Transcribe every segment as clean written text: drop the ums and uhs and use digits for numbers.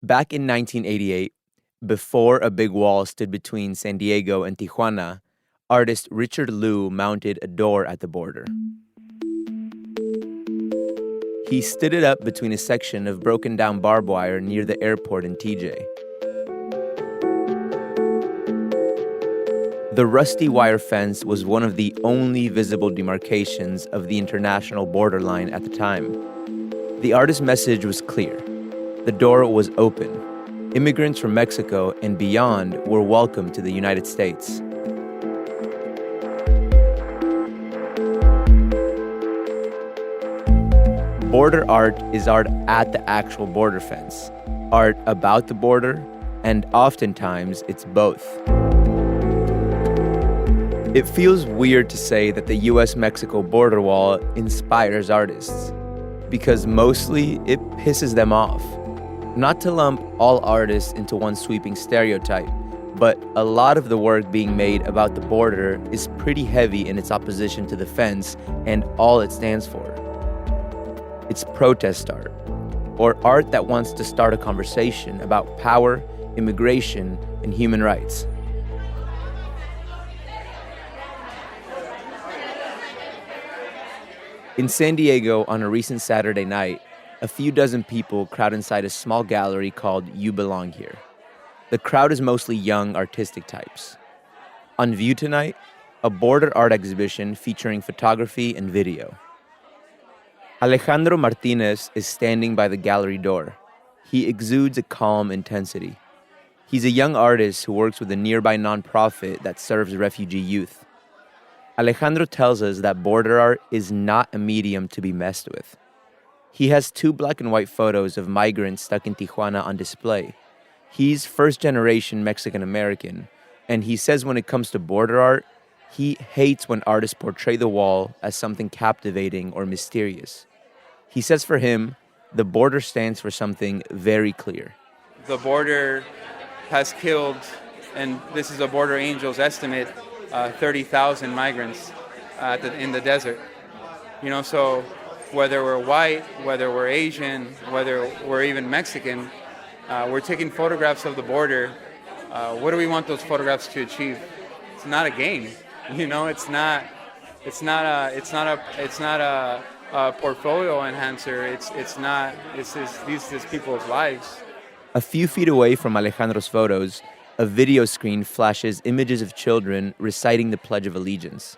Back in 1988, before a big wall stood between San Diego and Tijuana, artist Richard Liu mounted a door at the border. He stood it up between a section of broken-down barbed wire near the airport in TJ. The rusty wire fence was one of the only visible demarcations of the international borderline at the time. The artist's message was clear. The door was open. Immigrants from Mexico and beyond were welcome to the United States. Border art is art at the actual border fence, art about the border, and oftentimes it's both. It feels weird to say that the U.S. Mexico border wall inspires artists, because mostly it pisses them off. Not to lump all artists into one sweeping stereotype, but a lot of the work being made about the border is pretty heavy in its opposition to the fence and all it stands for. It's protest art, or art that wants to start a conversation about power, immigration, and human rights. In San Diego, on a recent Saturday night, a few dozen people crowd inside a small gallery called You Belong Here. The crowd is mostly young, artistic types. On view tonight, a border art exhibition featuring photography and video. Alejandro Martinez is standing by the gallery door. He exudes a calm intensity. He's a young artist who works with a nearby nonprofit that serves refugee youth. Alejandro tells us that border art is not a medium to be messed with. He has 2 black and white photos of migrants stuck in Tijuana on display. He's first-generation Mexican-American, and he says when it comes to border art, he hates when artists portray the wall as something captivating or mysterious. He says for him, the border stands for something very clear. The border has killed, and this is a Border Angels estimate, 30,000 migrants in the desert. So whether we're white, whether we're Asian, whether we're even Mexican, we're taking photographs of the border. What do we want those photographs to achieve? It's not a game. It's not a portfolio enhancer. These is people's lives. A few feet away from Alejandro's photos, a video screen flashes images of children reciting the Pledge of Allegiance.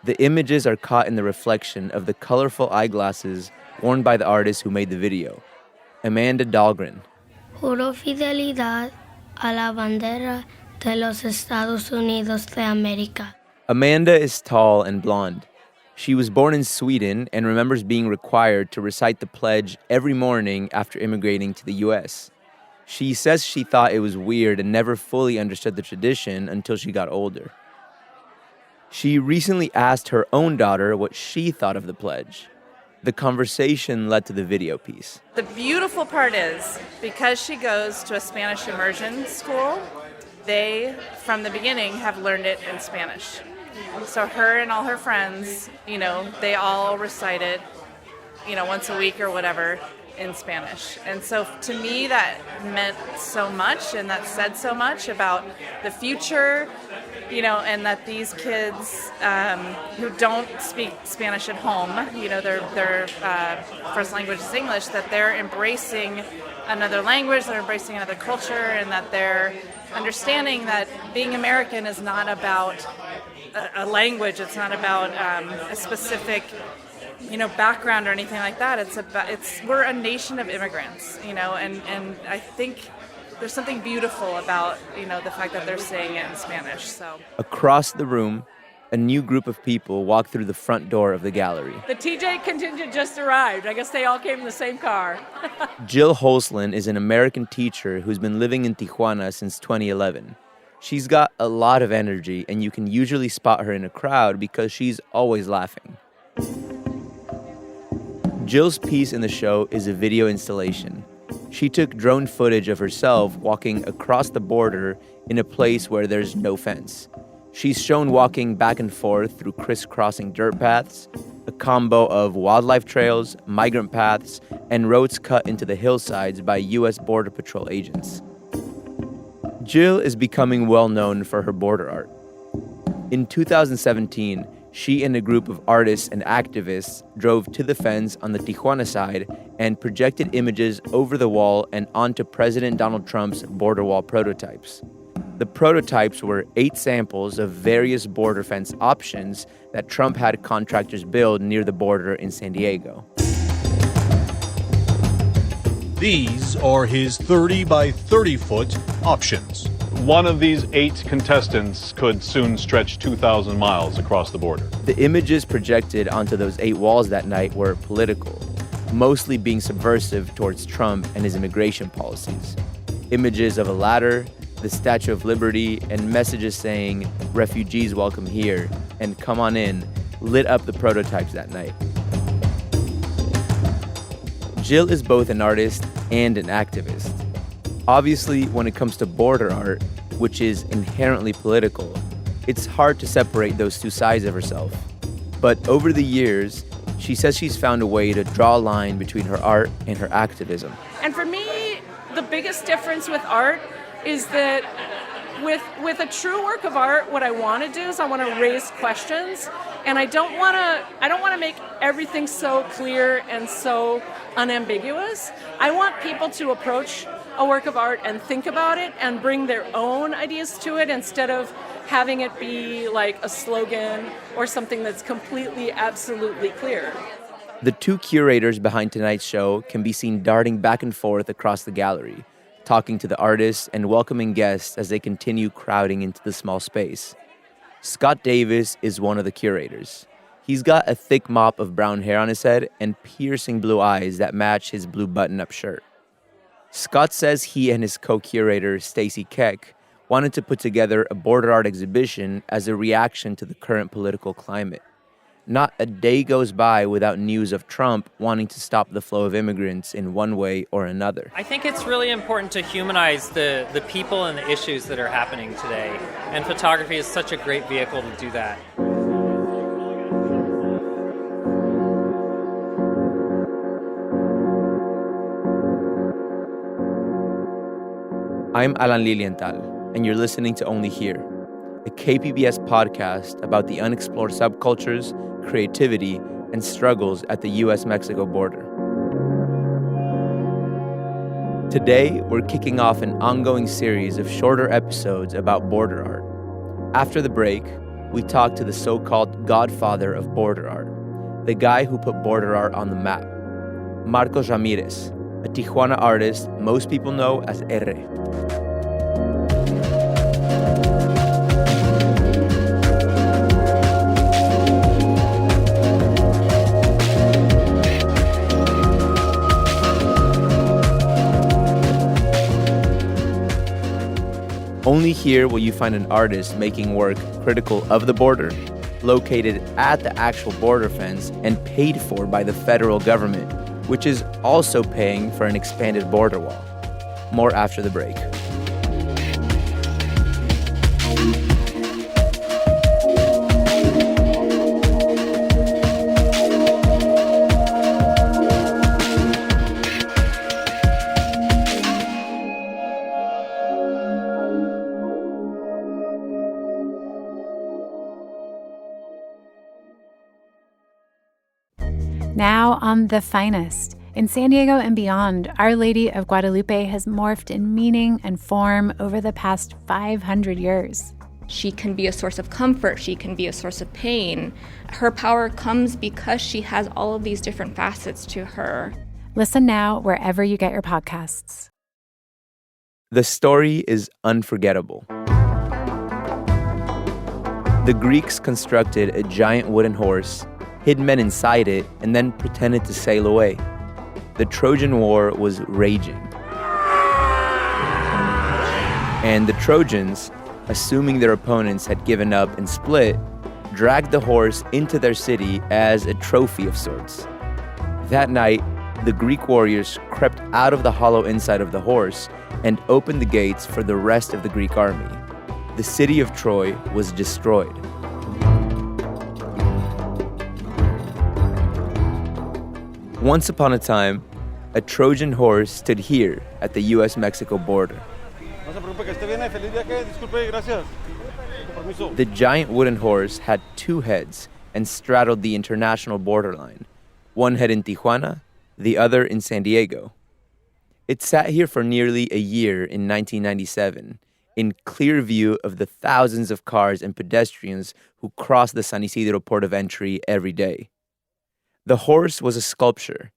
The images are caught in the reflection of the colorful eyeglasses worn by the artist who made the video, Amanda Dahlgren. Juro fidelidad a la bandera de los Estados Unidos de América. Amanda is tall and blonde. She was born in Sweden and remembers being required to recite the pledge every morning after immigrating to the U.S. She says she thought it was weird and never fully understood the tradition until she got older. She recently asked her own daughter what she thought of the pledge. The conversation led to the video piece. The beautiful part is, because she goes to a Spanish immersion school, they, from the beginning, have learned it in Spanish. So her and all her friends, they all recite it, once a week or whatever in Spanish. And so to me, that meant so much, and that said so much about the future, and that these kids who don't speak Spanish at home, their first language is English, that they're embracing another language, they're embracing another culture, and that they're understanding that being American is not about a language, it's not about a specific background or anything like that. We're a nation of immigrants, and I think there's something beautiful about, the fact that they're saying it in Spanish, so. Across the room, a new group of people walk through the front door of the gallery. The TJ contingent just arrived. I guess they all came in the same car. Jill Holsland is an American teacher who's been living in Tijuana since 2011. She's got a lot of energy, and you can usually spot her in a crowd because she's always laughing. Jill's piece in the show is a video installation. She took drone footage of herself walking across the border in a place where there's no fence. She's shown walking back and forth through crisscrossing dirt paths, a combo of wildlife trails, migrant paths, and roads cut into the hillsides by U.S. Border Patrol agents. Jill is becoming well known for her border art. In 2017, she and a group of artists and activists drove to the fence on the Tijuana side and projected images over the wall and onto President Donald Trump's border wall prototypes. The prototypes were 8 samples of various border fence options that Trump had contractors build near the border in San Diego. These are his 30 by 30 foot options. One of these 8 contestants could soon stretch 2,000 miles across the border. The images projected onto those 8 walls that night were political, mostly being subversive towards Trump and his immigration policies. Images of a ladder, the Statue of Liberty, and messages saying, "Refugees welcome here," and "Come on in," lit up the prototypes that night. Jill is both an artist and an activist. Obviously, when it comes to border art, which is inherently political, it's hard to separate those two sides of herself. But over the years, she says she's found a way to draw a line between her art and her activism. And for me, the biggest difference with art is that with a true work of art, what I want to do is I want to raise questions, and I don't want to make everything so clear and so unambiguous. I want people to approach a work of art and think about it and bring their own ideas to it instead of having it be like a slogan or something that's completely, absolutely clear. The 2 curators behind tonight's show can be seen darting back and forth across the gallery, talking to the artists and welcoming guests as they continue crowding into the small space. Scott Davis is one of the curators. He's got a thick mop of brown hair on his head and piercing blue eyes that match his blue button-up shirt. Scott says he and his co-curator, Stacy Keck, wanted to put together a border art exhibition as a reaction to the current political climate. Not a day goes by without news of Trump wanting to stop the flow of immigrants in one way or another. I think it's really important to humanize the people and the issues that are happening today. And photography is such a great vehicle to do that. I'm Alan Lilienthal, and you're listening to Only Here, a KPBS podcast about the unexplored subcultures, creativity, and struggles at the U.S. Mexico border. Today, we're kicking off an ongoing series of shorter episodes about border art. After the break, we talk to the so-called Godfather of border art, the guy who put border art on the map, Marcos Ramírez, a Tijuana artist most people know as Erre. Only here will you find an artist making work critical of the border, located at the actual border fence and paid for by the federal government, which is also paying for an expanded border wall. More after the break. Now on The Finest. In San Diego and beyond, Our Lady of Guadalupe has morphed in meaning and form over the past 500 years. She can be a source of comfort. She can be a source of pain. Her power comes because she has all of these different facets to her. Listen now wherever you get your podcasts. The story is unforgettable. The Greeks constructed a giant wooden horse, hid men inside it, and then pretended to sail away. The Trojan War was raging. And the Trojans, assuming their opponents had given up and split, dragged the horse into their city as a trophy of sorts. That night, the Greek warriors crept out of the hollow inside of the horse and opened the gates for the rest of the Greek army. the city of Troy was destroyed. Once upon a time, a Trojan horse stood here at the U.S Mexico border. The giant wooden horse had two heads and straddled the international borderline, one head in Tijuana, the other in San Diego. It sat here for nearly a year in 1997, in clear view of the thousands of cars and pedestrians who cross the San Isidro port of entry every day. The horse was a sculpture,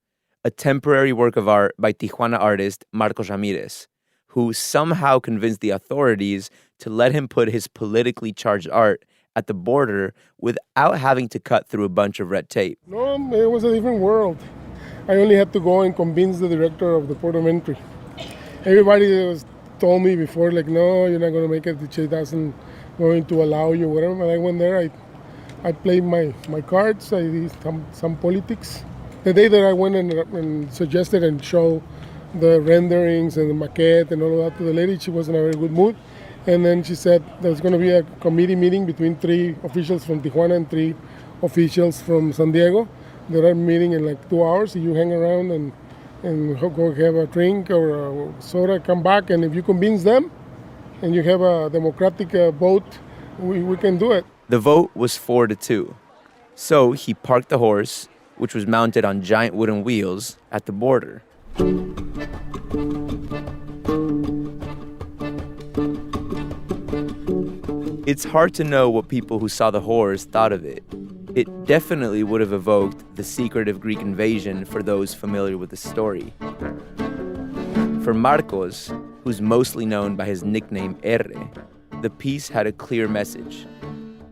a temporary work of art by Tijuana artist Marcos Ramírez, who somehow convinced the authorities to let him put his politically charged art at the border without having to cut through a bunch of red tape. No, it was a different world. I only had to go and convince the director of the port of entry. Everybody told me before, like, no, you're not going to make it. The chief doesn't going to allow you, whatever. But I went there, I played my cards, I did some politics. The day that I went and suggested and showed the renderings and the maquette and all of that to the lady, she was in a very good mood. And then she said there's going to be a committee meeting between 3 officials from Tijuana and 3 officials from San Diego. They're meeting in like 2 hours. You hang around and go have a drink or a soda, come back, and if you convince them and you have a democratic vote, we can do it. The vote was 4-2. So he parked the horse, which was mounted on giant wooden wheels, at the border. It's hard to know what people who saw the horse thought of it. It definitely would have evoked the secretive Greek invasion for those familiar with the story. For Marcos, who's mostly known by his nickname Erre, the piece had a clear message.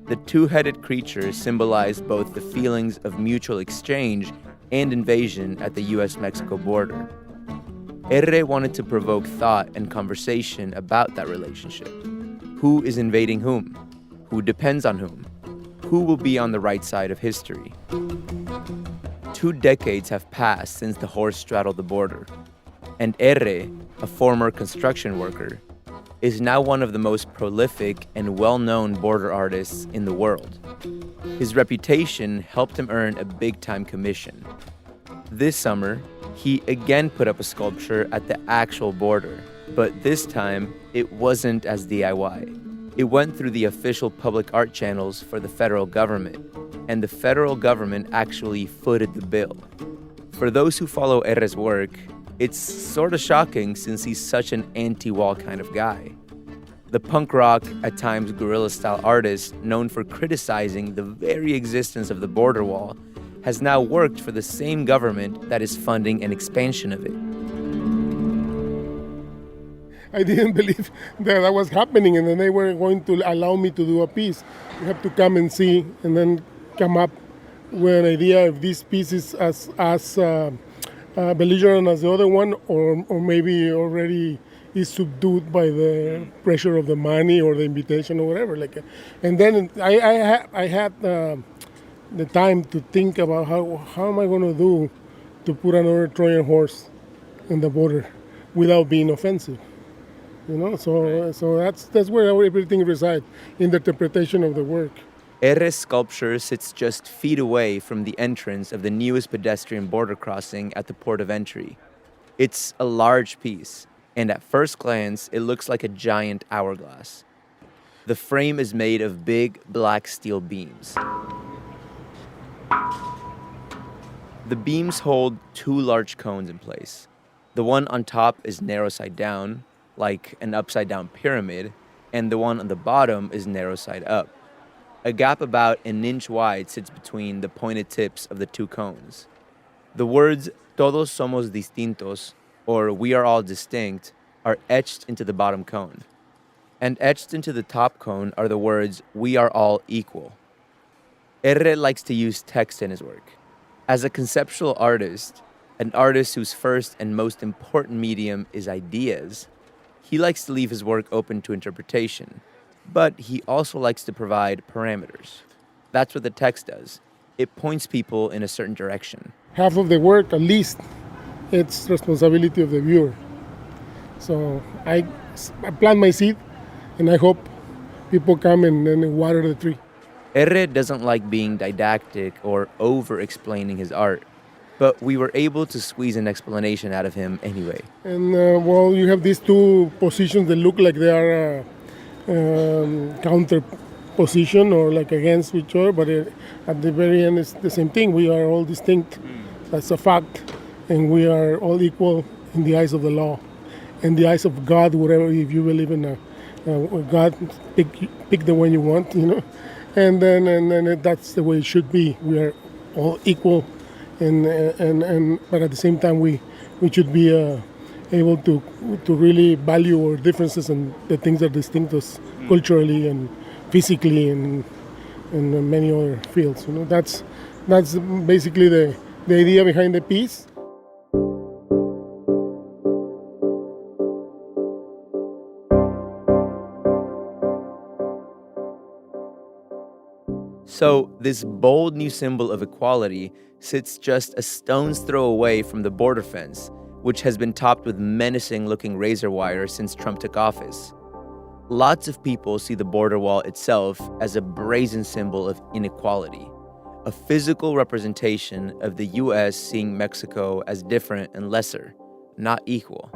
The two-headed creature symbolized both the feelings of mutual exchange and invasion at the U.S Mexico border. Erre wanted to provoke thought and conversation about that relationship. Who is invading whom? Who depends on whom? Who will be on the right side of history? 2 decades have passed since the horse straddled the border, and Erre, a former construction worker, is now one of the most prolific and well-known border artists in the world. His reputation helped him earn a big-time commission. This summer, he again put up a sculpture at the actual border, but this time, it wasn't as DIY. It went through the official public art channels for the federal government, and the federal government actually footed the bill. For those who follow Erre's work, it's sort of shocking since he's such an anti-wall kind of guy. The punk rock, at times guerrilla-style artist known for criticizing the very existence of the border wall has now worked for the same government that is funding an expansion of it. I didn't believe that was happening, and then they were going to allow me to do a piece. You have to come and see, and then come up with an idea if this piece is as belligerent as the other one, or maybe already is subdued by the pressure of the money or the invitation or whatever. And then I had the time to think about how am I going to do to put another Trojan horse in the border without being offensive. You know, so that's where everything resides, in the interpretation of the work. Erre's sculpture sits just feet away from the entrance of the newest pedestrian border crossing at the port of entry. It's a large piece, and at first glance, it looks like a giant hourglass. The frame is made of big black steel beams. The beams hold 2 large cones in place. The one on top is narrow side down, like an upside-down pyramid, and the one on the bottom is narrow side up. A gap about 1 inch wide sits between the pointed tips of the 2 cones. The words "Todos somos distintos," or "We are all distinct," are etched into the bottom cone. And etched into the top cone are the words "We are all equal." Erre likes to use text in his work. As a conceptual artist, an artist whose first and most important medium is ideas, he likes to leave his work open to interpretation, but he also likes to provide parameters. That's what the text does. It points people in a certain direction. Half of the work, at least, it's responsibility of the viewer. So I plant my seed, and I hope people come and then water the tree. Erre doesn't like being didactic or over-explaining his art, but we were able to squeeze an explanation out of him anyway. And well, you have these two positions that look like they are counter position or like against each other, but at the very end it's the same thing. We are all distinct. That's a fact, and we are all equal in the eyes of the law, in the eyes of God. Whatever, if you believe in a God, pick the one you want, and then that's the way it should be. We are all equal, and but at the same time we should be able to really value our differences and the things that distinct us culturally and physically and in many other fields. That's basically the idea behind the piece. So this bold new symbol of equality sits just a stone's throw away from the border fence, which has been topped with menacing-looking razor wire since Trump took office. Lots of people see the border wall itself as a brazen symbol of inequality, a physical representation of the U.S. seeing Mexico as different and lesser, not equal.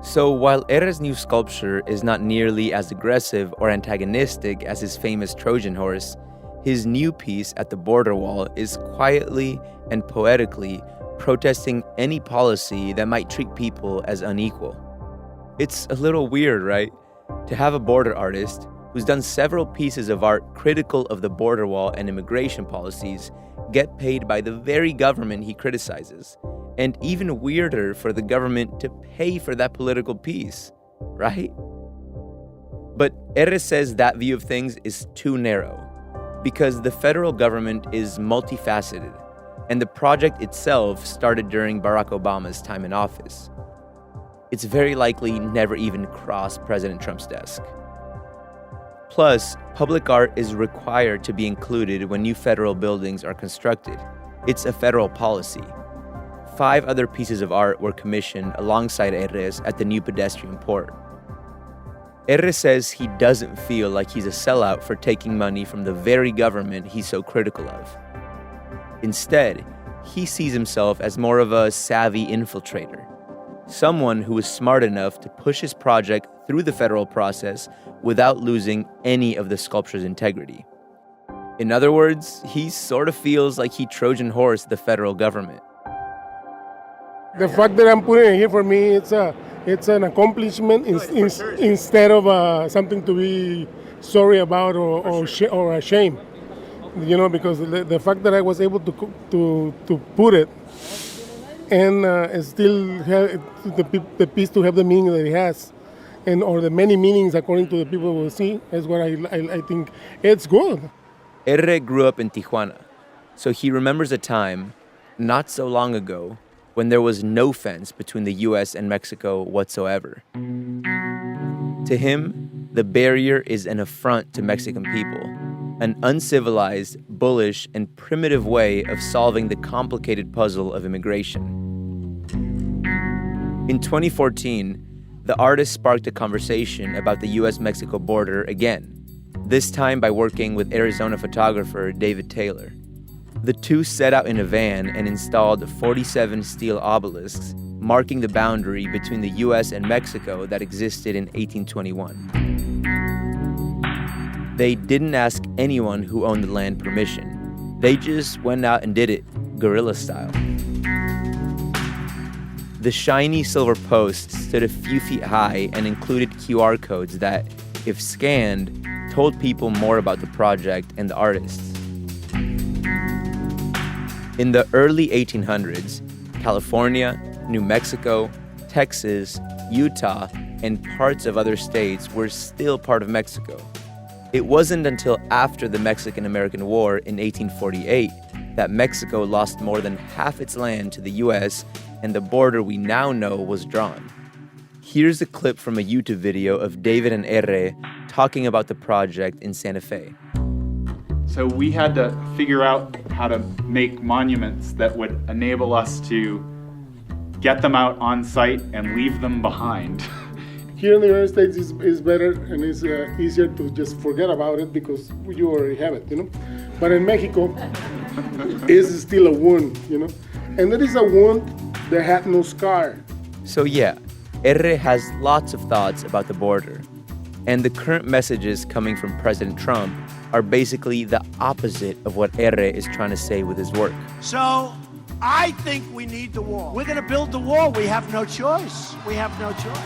So while Erre's new sculpture is not nearly as aggressive or antagonistic as his famous Trojan horse, his new piece at the border wall is quietly and poetically protesting any policy that might treat people as unequal. It's a little weird, right? To have a border artist who's done several pieces of art critical of the border wall and immigration policies get paid by the very government he criticizes. And even weirder for the government to pay for that political piece, right? But Erre says that view of things is too narrow because the federal government is multifaceted and the project itself started during Barack Obama's time in office. It's very likely never even crossed President Trump's desk. Plus, public art is required to be included when new federal buildings are constructed. It's a federal policy. 5 other pieces of art were commissioned alongside Erre's at the new pedestrian port. Erre says he doesn't feel like he's a sellout for taking money from the very government he's so critical of. Instead, he sees himself as more of a savvy infiltrator, someone who is smart enough to push his project through the federal process without losing any of the sculpture's integrity. In other words, he sort of feels like he Trojan horsed the federal government. The fact that I'm putting it here, for me, it's an accomplishment instead of something to be sorry about or ashamed. Because the fact that I was able to put it and still have the piece to have the meaning that it has, or the many meanings according to the people who will see, is what I think it's good. Erre grew up in Tijuana, so he remembers a time, not so long ago, when there was no fence between the U.S. and Mexico whatsoever. To him, the barrier is an affront to Mexican people, an uncivilized, bullish, and primitive way of solving the complicated puzzle of immigration. In 2014, the artist sparked a conversation about the U.S. Mexico border again, this time by working with Arizona photographer David Taylor. The two set out in a van and installed 47 steel obelisks, marking the boundary between the U.S. and Mexico that existed in 1821. They didn't ask anyone who owned the land permission. They just went out and did it, guerrilla style. The shiny silver posts stood a few feet high and included QR codes that, if scanned, told people more about the project and the artists. In the early 1800s, California, New Mexico, Texas, Utah, and parts of other states were still part of Mexico. It wasn't until after the Mexican-American War in 1848 that Mexico lost more than half its land to the U.S., and the border we now know was drawn. Here's a clip from a YouTube video of David and Erre talking about the project in Santa Fe. So we had to figure out how to make monuments that would enable us to get them out on site and leave them behind. Here in the United States is better and it's easier to just forget about it because you already have it, But in Mexico, it's still a wound, And that is a wound that had no scar. So yeah, Erre has lots of thoughts about the border. And the current messages coming from President Trump are basically the opposite of what Erre is trying to say with his work. So I think we need the wall. We're going to build the wall. We have no choice. We have no choice.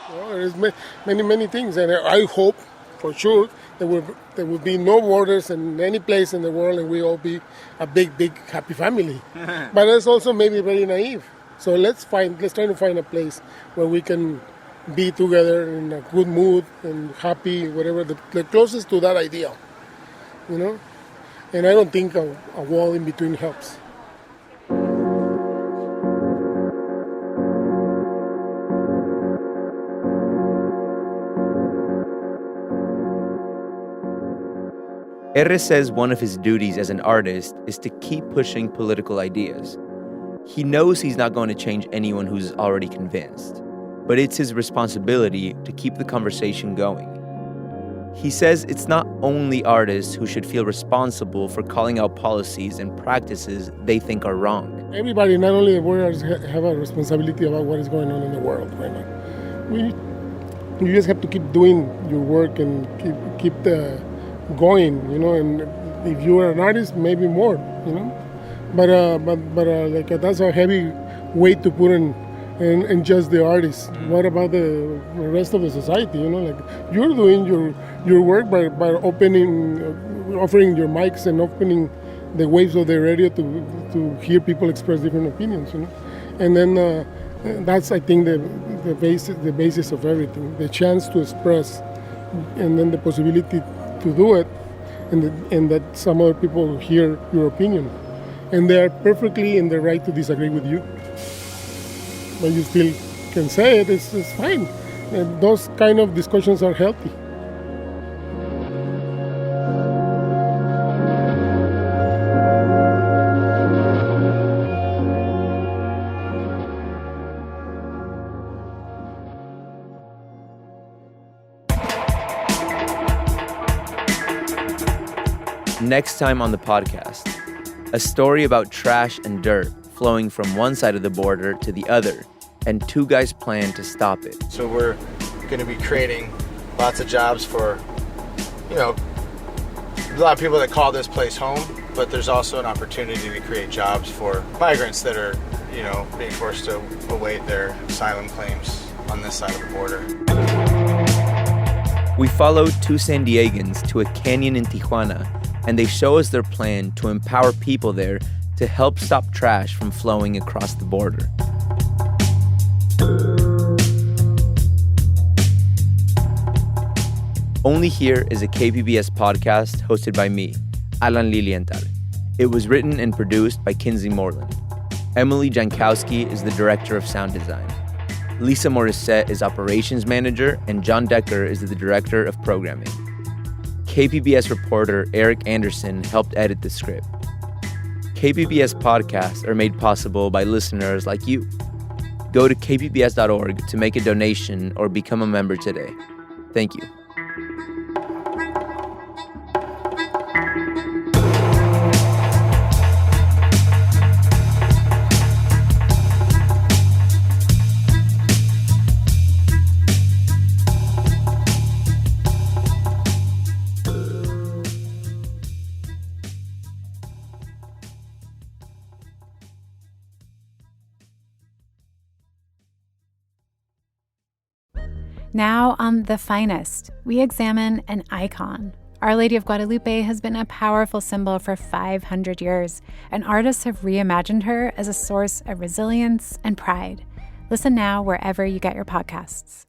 Well, there's many things, and I hope for sure there will be no borders in any place in the world, and we all be a big happy family. But that's also maybe very naive. So let's try to find a place where we can be together in a good mood and happy, whatever, the closest to that ideal, And I don't think a wall in between helps. Erre says one of his duties as an artist is to keep pushing political ideas. He knows he's not going to change anyone who's already convinced, but it's his responsibility to keep the conversation going. He says it's not only artists who should feel responsible for calling out policies and practices they think are wrong. Everybody, not only the warriors, have a responsibility about what is going on in the world right now. You just have to keep doing your work and keep going, and if you are an artist, maybe more, But like that's a heavy weight to put in just the artists. What about the rest of the society? Like you're doing your work by offering your mics and opening the waves of the radio to hear people express different opinions. And then that's, I think, the basis of everything: the chance to express, and then the possibility to do it, and that some other people hear your opinion. And they are perfectly in the right to disagree with you. But you still can say it, it's fine. And those kind of discussions are healthy. Next time on the podcast, a story about trash and dirt flowing from one side of the border to the other, and two guys plan to stop it. So we're going to be creating lots of jobs for, a lot of people that call this place home, but there's also an opportunity to create jobs for migrants that are, being forced to await their asylum claims on this side of the border. We followed two San Diegans to a canyon in Tijuana, and they show us their plan to empower people there to help stop trash from flowing across the border. Only Here is a KPBS podcast hosted by me, Alan Lilienthal. It was written and produced by Kinsey Moreland. Emily Jankowski is the director of sound design. Lisa Morissette is operations manager, and John Decker is the director of programming. KPBS reporter Eric Anderson helped edit the script. KPBS podcasts are made possible by listeners like you. Go to kpbs.org to make a donation or become a member today. Thank you. Now on The Finest, we examine an icon. Our Lady of Guadalupe has been a powerful symbol for 500 years, and artists have reimagined her as a source of resilience and pride. Listen now wherever you get your podcasts.